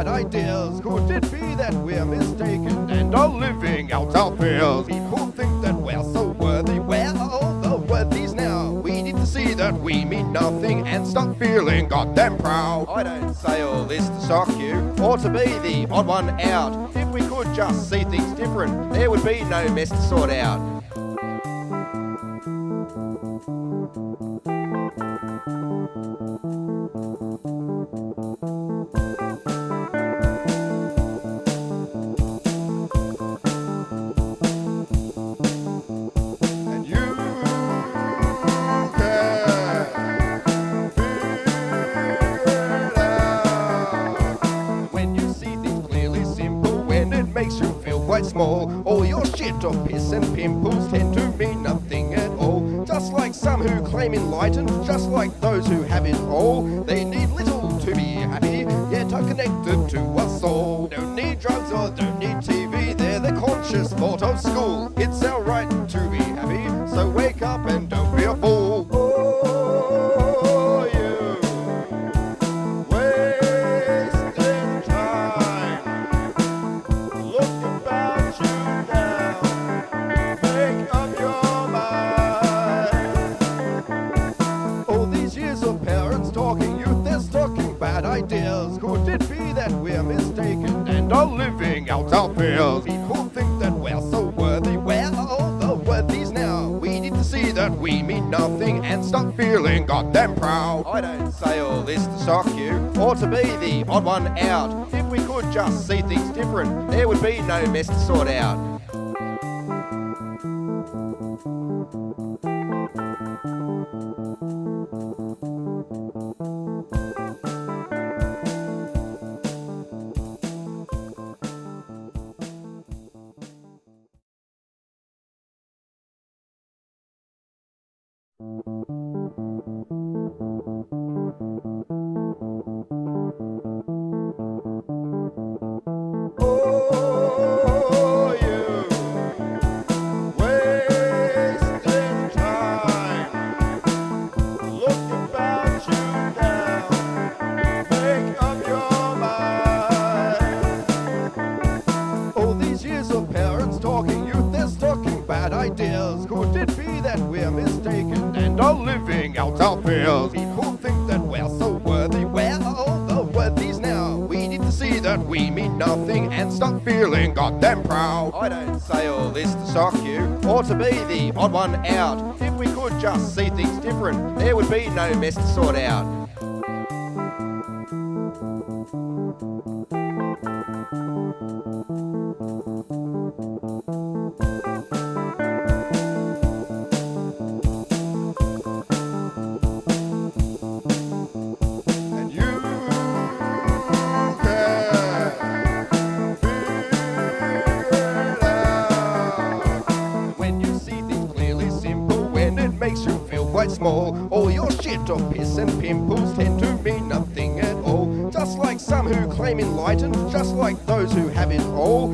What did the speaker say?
Ideas. Could it be that we're mistaken and are living out our fears? People think that we're so worthy. Where are all the worthies now? We need to see that we mean nothing and stop feeling goddamn proud. I don't say all this to shock you or to be the odd one out. If we could just see things different, there would be no mess to sort out. Small. All your shit or piss and pimples tend to mean nothing at all. Just like some who claim enlightened, just like those who have it all. They need little to be happy, yet are connected to us all. Don't need drugs or don't need TV, they're the conscious thought of school. It's our right to be happy, so wake up and don't be a fool. Ideas. Could it be that we're mistaken and are living out our fears? People think that we're so worthy. Where are all the worthies now? We need to see that we mean nothing and stop feeling goddamn proud. I don't say all this to shock you or to be the odd one out. If we could just see things different, there would be no mess to sort out. Ideas. Could it be that we're mistaken and are living out our fears? People think that we're so worthy. Where are all the worthies now? We need to see that we mean nothing and stop feeling goddamn proud. I don't say all this to shock you or to be the odd one out. If we could just see things different, there would be no mess to sort out. Small. All your shit or piss and pimples tend to mean nothing at all. Just like some who claim enlightened, just like those who have it all.